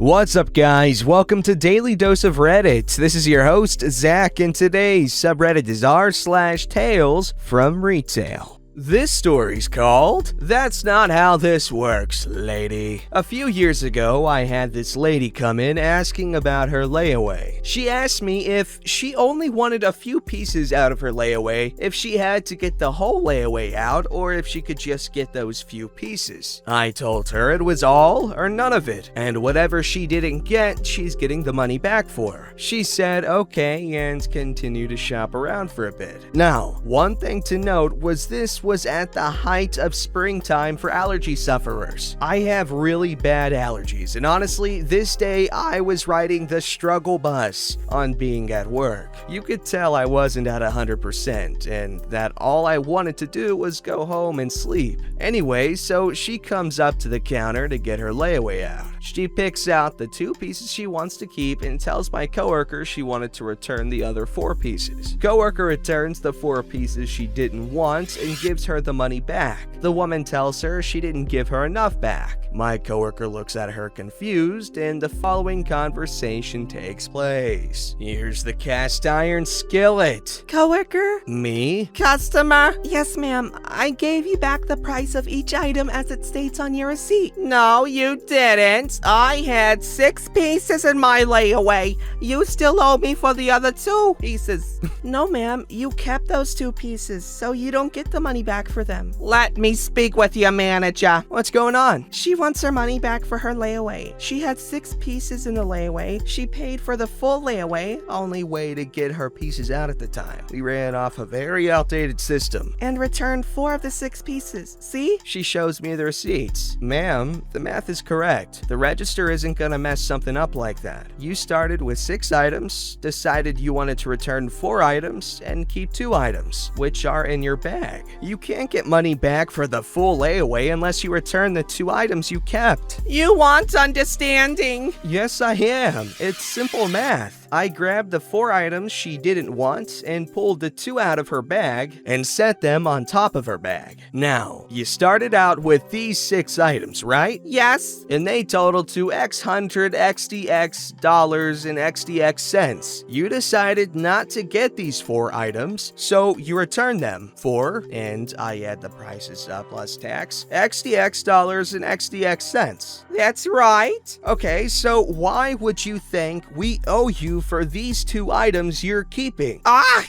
What's up, guys? Welcome to Daily Dose of Reddit. This is your host, Zach, and today's subreddit is r/TalesFromRetail. This story's called, "That's Not How This Works, Lady." A few years ago, I had this lady come in asking about her layaway. She asked me if she only wanted a few pieces out of her layaway, if she had to get the whole layaway out, or if she could just get those few pieces. I told her it was all or none of it, and whatever she didn't get, she's getting the money back for. She said okay and continued to shop around for a bit. Now, one thing to note was this was at the height of springtime for allergy sufferers. I have really bad allergies, and honestly, this day I was riding the struggle bus on being at work. You could tell I wasn't at 100%, and that all I wanted to do was go home and sleep. Anyway, so she comes up to the counter to get her layaway out. She picks out the 2 pieces she wants to keep and tells my coworker she wanted to return the other 4 pieces. Coworker returns the 4 pieces she didn't want and gives her the money back. The woman tells her she didn't give her enough back. My coworker looks at her confused, and the following conversation takes place. Here's the cast iron skillet. Coworker? Me? Customer? Yes, ma'am. I gave you back the price of each item as it states on your receipt. No, you didn't. I had 6 pieces in my layaway. You still owe me for the other 2 pieces. No, ma'am. You kept those 2 pieces, so you don't get the money back for them. Let me speak with your manager. What's going on? She wants her money back for her layaway. She had 6 pieces in the layaway. She paid for the full layaway. Only way to get her pieces out at the time. We ran off a very outdated system. And returned 4 of the 6 pieces. See? She shows me the receipts. Ma'am, the math is correct. The register isn't gonna mess something up like that. You started with 6 items, decided you wanted to return 4 items, and keep 2 items, which are in your bag. You can't get money back for the full layaway unless you return the 2 items you kept. You want understanding? Yes, I am. It's simple math. I grabbed the 4 items she didn't want and pulled the 2 out of her bag and set them on top of her bag. Now, you started out with these 6 items, right? Yes. And they totaled to X hundred XDX dollars and XDX cents. You decided not to get these 4 items, so you returned them for, and I add the prices up plus tax, XDX dollars and XDX cents. That's right. Okay, so why would you think we owe you for these 2 items you're keeping?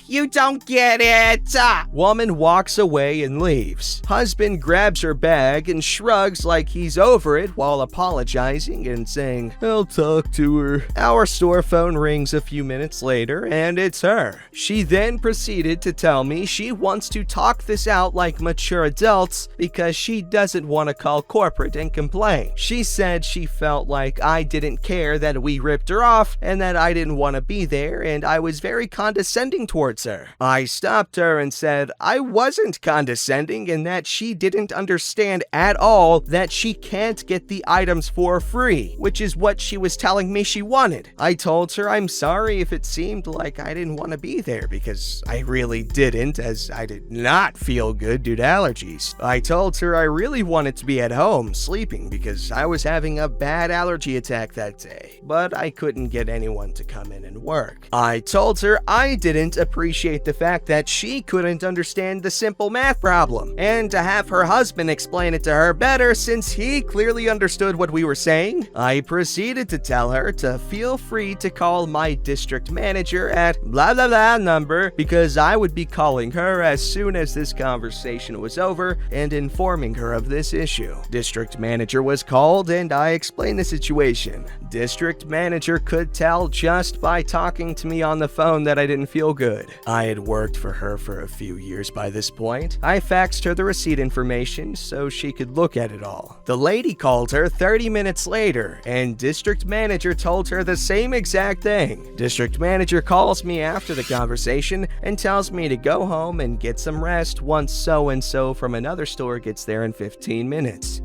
You don't get it. Woman walks away and leaves. Husband grabs her bag and shrugs like he's over it while apologizing and saying, "I'll talk to her." Our store phone rings a few minutes later, and it's her. She then proceeded to tell me she wants to talk this out like mature adults because she doesn't want to call corporate and complain. She said she felt like I didn't care that we ripped her off and that I didn't want to be there, and I was very condescending towards her. I stopped her and said I wasn't condescending and that she didn't understand at all that she can't get the items for free, which is what she was telling me she wanted. I told her I'm sorry if it seemed like I didn't want to be there, because I really didn't, as I did not feel good due to allergies. I told her I really wanted to be at home sleeping because I was having a bad allergy attack that day, but I couldn't get anyone to come in and work. I told her I didn't appreciate the fact that she couldn't understand the simple math problem, and to have her husband explain it to her better since he clearly understood what we were saying. I proceeded to tell her to feel free to call my district manager at blah blah blah number, because I would be calling her as soon as this conversation was over and informing her of this issue. District manager was called and I explained the situation. District manager could tell just by talking to me on the phone that I didn't feel good. I had worked for her for a few years by this point. I faxed her the receipt information so she could look at it all. The lady called her 30 minutes later, and district manager told her the same exact thing. District manager calls me after the conversation and tells me to go home and get some rest once so-and-so from another store gets there in 15 minutes.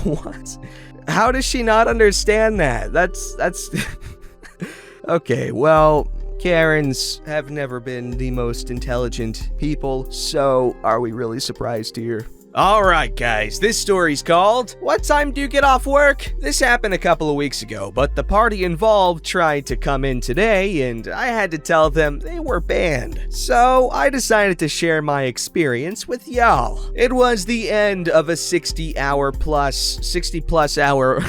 What? How does she not understand that? That's Okay, well, Karens have never been the most intelligent people, so are we really surprised here? Alright guys, this story's called, What Time Do You Get Off Work? This happened a couple of weeks ago, but the party involved tried to come in today and I had to tell them they were banned. So I decided to share my experience with y'all. It was the end of a 60 plus hour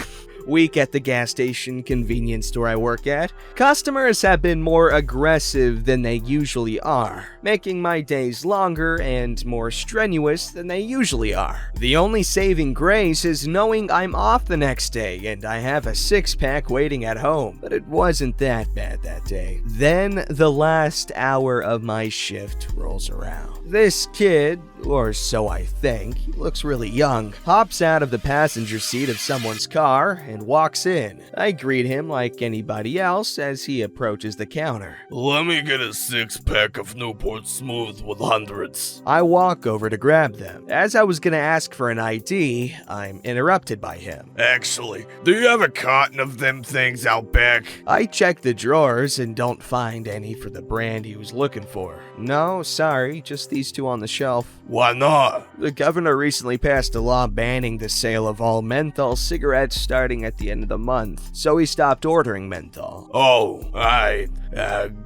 week at the gas station convenience store I work at. Customers have been more aggressive than they usually are, making my days longer and more strenuous than they usually are. The only saving grace is knowing I'm off the next day and I have a six-pack waiting at home, but it wasn't that bad that day. Then the last hour of my shift rolls around. This kid, or so I think, he looks really young, hops out of the passenger seat of someone's car and walks in. I greet him like anybody else as he approaches the counter. Let me get a six-pack of Newport Smooth 100s. I walk over to grab them. As I was gonna ask for an ID, I'm interrupted by him. Actually, do you have a carton of them things out back? I check the drawers and don't find any for the brand he was looking for. No, sorry, just these two on the shelf. Why not? The governor recently passed a law banning the sale of all menthol cigarettes starting at the end of the month, so he stopped ordering menthol. Oh, alright.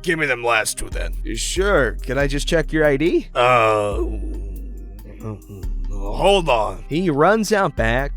Give me them last two then. Sure, can I just check your ID? Hold on. He runs out back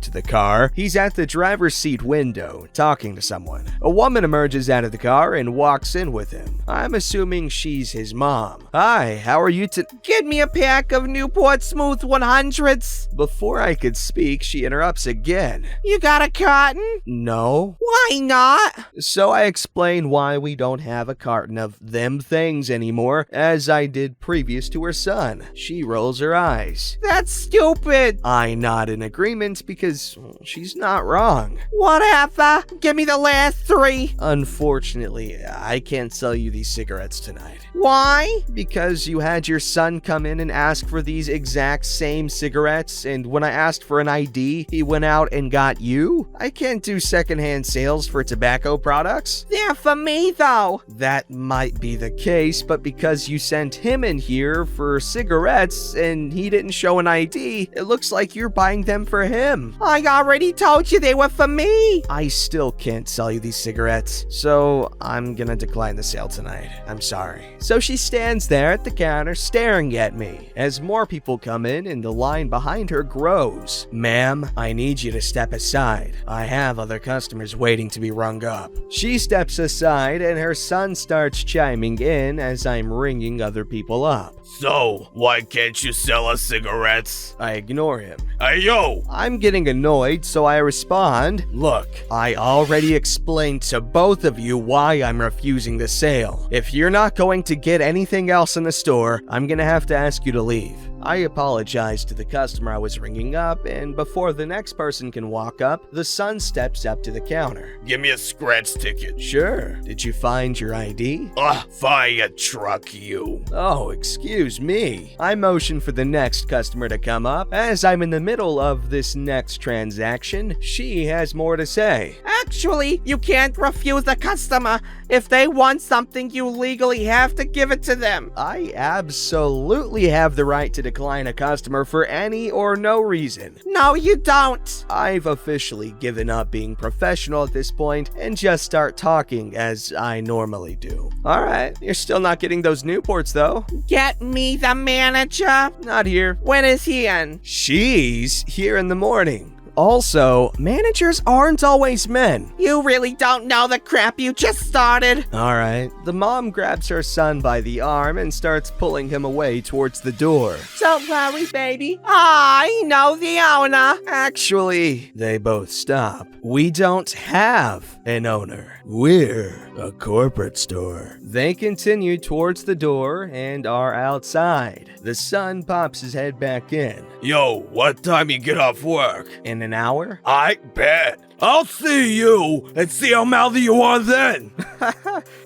to the car. He's at the driver's seat window, talking to someone. A woman emerges out of the car and walks in with him. I'm assuming she's his mom. Hi, how are you Get me a pack of Newport Smooth 100s. Before I could speak, she interrupts again. You got a carton? No. Why not? So I explain why we don't have a carton of them things anymore, as I did previous to her son. She rolls her eyes. That's stupid. I nod in agreement because she's not wrong. Whatever. Give me the last three. Unfortunately, I can't sell you these cigarettes tonight. Why? Because you had your son come in and ask for these exact same cigarettes, and when I asked for an ID, he went out and got you? I can't do secondhand sales for tobacco products. They're for me, though. That might be the case, but because you sent him in here for cigarettes and he didn't show an ID, it looks like you're buying them for him. I already told you they were for me. I still can't sell you these cigarettes, so I'm gonna decline the sale tonight. I'm sorry. So she stands there at the counter staring at me as more people come in and the line behind her grows. Ma'am, I need you to step aside. I have other customers waiting to be rung up. She steps aside and her son starts chiming in as I'm ringing other people up. So, why can't you sell us cigarettes? I ignore him. Hey, yo! I'm getting annoyed, so I respond, Look, I already explained to both of you why I'm refusing the sale. If you're not going to get anything else in the store, I'm gonna have to ask you to leave. I apologize to the customer I was ringing up, and before the next person can walk up, the son steps up to the counter. Give me a scratch ticket. Sure. Did you find your ID? Fire truck, you. Oh, excuse me. I motion for the next customer to come up. As I'm in the middle of this next transaction, she has more to say. Actually, you can't refuse a customer. If they want something, you legally have to give it to them. I absolutely have the right to decline a customer for any or no reason. No, you don't. I've officially given up being professional at this point and just start talking as I normally do. Alright, you're still not getting those Newports though. Get me the manager. Not here. When is he in? She's here in the morning. Also, managers aren't always men. You really don't know the crap you just started. Alright, the mom grabs her son by the arm and starts pulling him away towards the door. Don't worry, baby. I know the owner. Actually, they both stop. We don't have an owner. We're a corporate store. They continue towards the door and are outside. The son pops his head back in. Yo, what time you get off work? In an hour? I bet. I'll see you and see how mouthy you are then.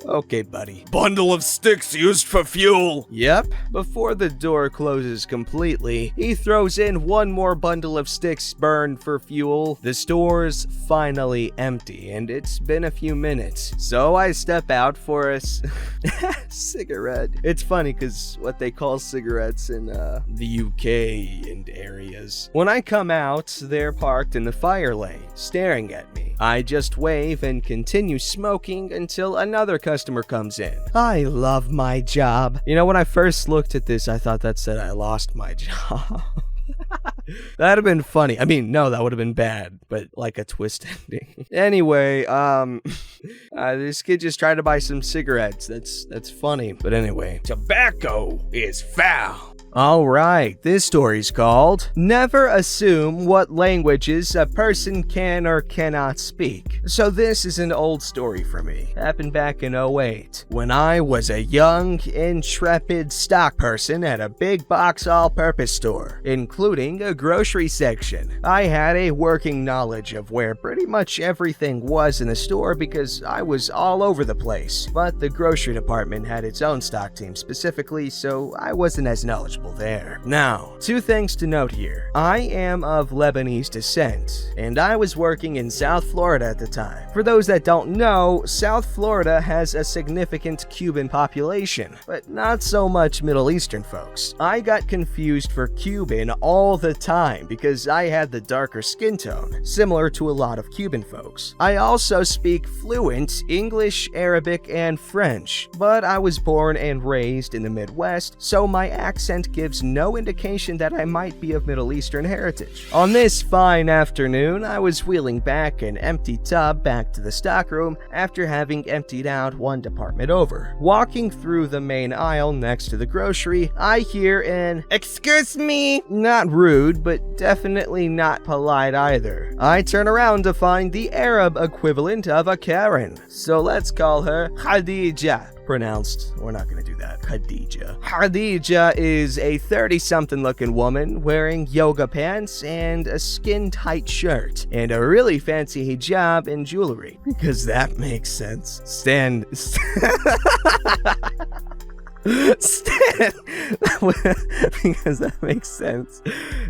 Okay, buddy. Bundle of sticks used for fuel. Yep. Before the door closes completely, he throws in one more bundle of sticks burned for fuel. The store's finally empty, and it's been a few minutes. So I step out for a cigarette. It's funny because what they call cigarettes in the UK and areas. When I come out, they're parked in the fire lane, staring at me. I just wave and continue smoking until another customer comes in. I love my job. You know, when I first looked at this, I thought that said I lost my job. That'd have been funny. I mean, no, that would have been bad, but like a twist ending. Anyway, this kid just tried to buy some cigarettes. That's funny. But anyway, Tobacco is foul. all right, this story's called Never Assume What Languages a Person Can or Cannot Speak. So this is an old story for me. Happened back in 2008, when I was a young, intrepid stock person at a big box all-purpose store, including a grocery section. I had a working knowledge of where pretty much everything was in the store because I was all over the place, but the grocery department had its own stock team specifically, so I wasn't as knowledgeable there. Now, two things to note here. I am of Lebanese descent, and I was working in South Florida at the time. For those that don't know, South Florida has a significant Cuban population, but not so much Middle Eastern folks. I got confused for Cuban all the time because I had the darker skin tone, similar to a lot of Cuban folks. I also speak fluent English, Arabic, and French, but I was born and raised in the Midwest, so my accent gives no indication that I might be of Middle Eastern heritage. On this fine afternoon, I was wheeling back an empty tub back to the stockroom after having emptied out one department over. Walking through the main aisle next to the grocery, I hear an "Excuse me," not rude, but definitely not polite either. I turn around to find the Arab equivalent of a Karen, so let's call her Khadija. Pronounced, we're not gonna do that, Khadija. Khadija is a 30-something looking woman wearing yoga pants and a skin-tight shirt and a really fancy hijab and jewelry. Because that makes sense. Because that makes sense.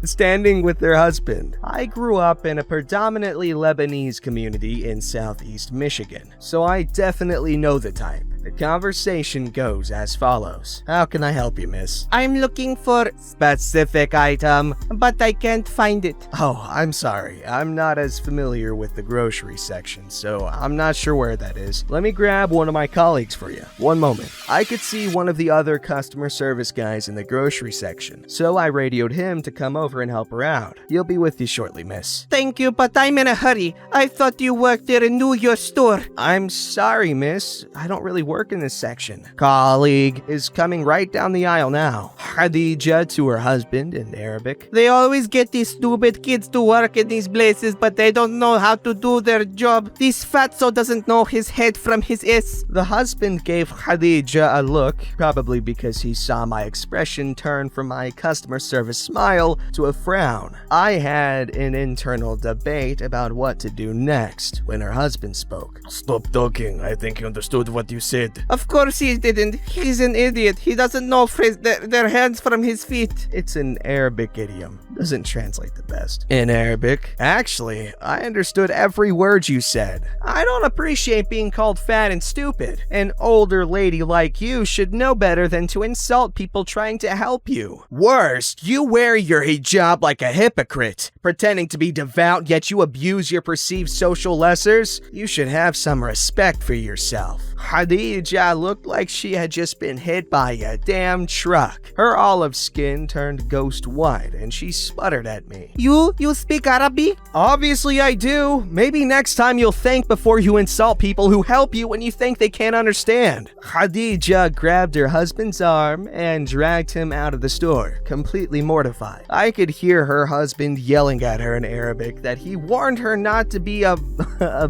Standing with their husband. I grew up in a predominantly Lebanese community in southeast Michigan, so I definitely know the type. The conversation goes as follows. How can I help you, miss? I'm looking for specific item, but I can't find it. Oh, I'm sorry. I'm not as familiar with the grocery section, so I'm not sure where that is. Let me grab one of my colleagues for you. One moment. I could see one of the other customer service guys in the grocery section, so I radioed him to come over and help her out. He'll be with you shortly, miss. Thank you, but I'm in a hurry. I thought you worked there and knew your store. I'm sorry, miss. I don't really work in this section. Colleague is coming right down the aisle now. Khadija to her husband in Arabic. They always get these stupid kids to work in these places, but they don't know how to do their job. This fatso doesn't know his head from his ass. The husband gave Khadija a look, probably because he saw my expression turn from my customer service smile to a frown. I had an internal debate about what to do next when her husband spoke. Stop talking. I think he understood what you said. Of course he didn't. He's an idiot. He doesn't know their hands from his feet. It's an Arabic idiom. Doesn't translate the best. In Arabic? Actually, I understood every word you said. I don't appreciate being called fat and stupid. An older lady like you should know better than to insult people trying to help you. Worst, you wear your hijab like a hypocrite, pretending to be devout yet you abuse your perceived social lessers. You should have some respect for yourself. Khadija looked like she had just been hit by a damn truck. Her olive skin turned ghost white and she sputtered at me. You speak Arabic? Obviously I do. Maybe next time you'll think before you insult people who help you when you think they can't understand. Khadija grabbed her husband's arm and dragged him out of the store, completely mortified. I could hear her husband yelling at her in Arabic that he warned her not to be a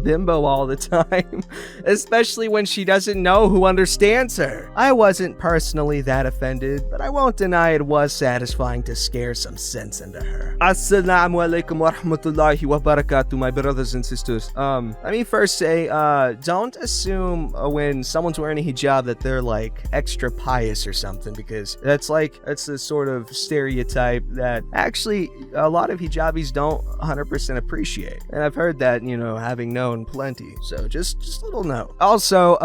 bimbo all the time, especially when she she doesn't know who understands her. I wasn't personally that offended, but I won't deny it was satisfying to scare some sense into her. Assalamu alaikum wa rahmatullahi wa barakatuh, my brothers and sisters. Let me first say, don't assume when someone's wearing a hijab that they're like extra pious or something, because that's the sort of stereotype that actually a lot of hijabis don't 100% appreciate. And I've heard that, having known plenty. So just a little note. Also,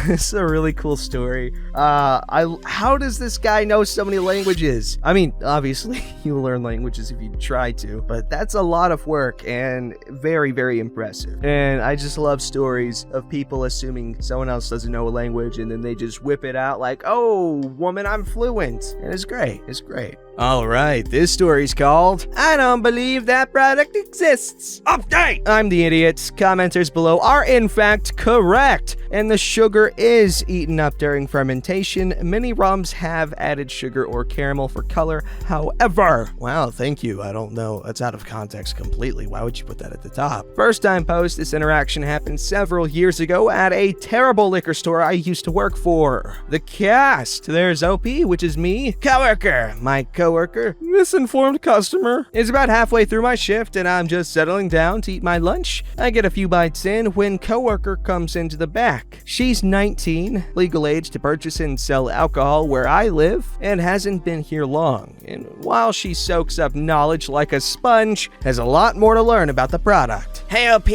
this is a really cool story. How does this guy know so many languages? I mean, obviously you learn languages if you try to, but that's a lot of work and very, very impressive. And I just love stories of people assuming someone else doesn't know a language and then they just whip it out like, oh, woman, I'm fluent. And it's great. It's great. All right, this story's called I Don't Believe That Product Exists. Update! I'm the idiot. Commenters below are in fact correct, and the sugar is eaten up during fermentation. Many rums have added sugar or caramel for color. However, wow, thank you. I don't know. That's out of context completely. Why would you put that at the top? First time post, this interaction happened several years ago at a terrible liquor store I used to work for. The cast. There's OP, which is me. Coworker. My coworker, misinformed customer, is about halfway through my shift and I'm just settling down to eat my lunch. I get a few bites in when coworker comes into the back. She's 19, legal age to purchase and sell alcohol where I live, and hasn't been here long. And while she soaks up knowledge like a sponge, has a lot more to learn about the product. Hey, OP,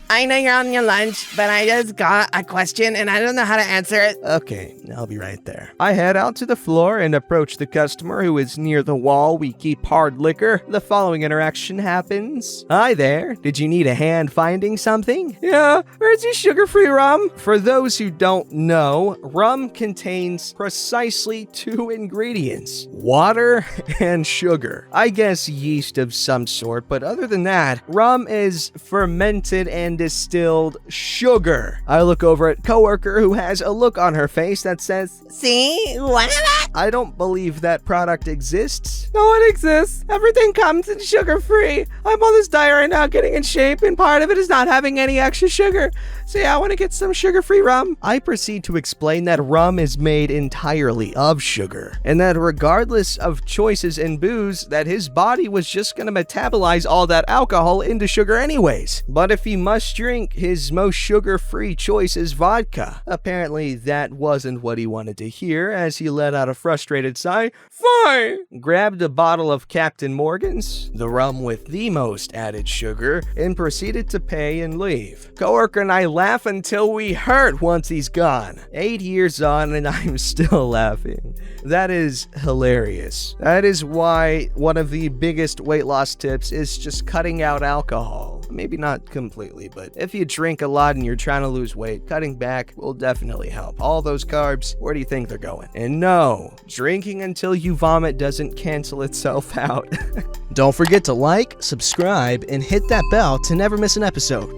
I know you're on your lunch, but I just got a question and I don't know how to answer it. Okay, I'll be right there. I head out to the floor and approach the customer who is near the wall we keep hard liquor. The following interaction happens. Hi there, did you need a hand finding something? Yeah, where's your sugar-free rum? For those who don't know, rum contains precisely 2 ingredients, water and sugar. I guess yeast of some sort, but other than that, rum is fermented and distilled sugar. I look over at coworker who has a look on her face that says, See? What? I don't believe that product exists. No, it exists. Everything comes in sugar-free. I'm on this diet right now, getting in shape, and part of it is not having any extra sugar. So yeah, I want to get some sugar-free rum. I proceed to explain that rum is made entirely of sugar, and that regardless of choices in booze, that his body was just going to metabolize all that alcohol into sugar anyways. But if he must drink, his most sugar-free choice is vodka. Apparently, that wasn't what he wanted to hear, as he let out a frustrated sigh. Fine! Grabbed a bottle of Captain Morgan's, the rum with the most added sugar, and proceeded to pay and leave. Coworker and I laugh until we hurt once he's gone. 8 years on and I'm still laughing. That is hilarious. That is why one of the biggest weight loss tips is just cutting out alcohol. Maybe not completely, but if you drink a lot and you're trying to lose weight, cutting back will definitely help. All those carbs, where do you think they're going? And no, drinking until you vomit doesn't cancel itself out. Don't forget to like, subscribe, and hit that bell to never miss an episode.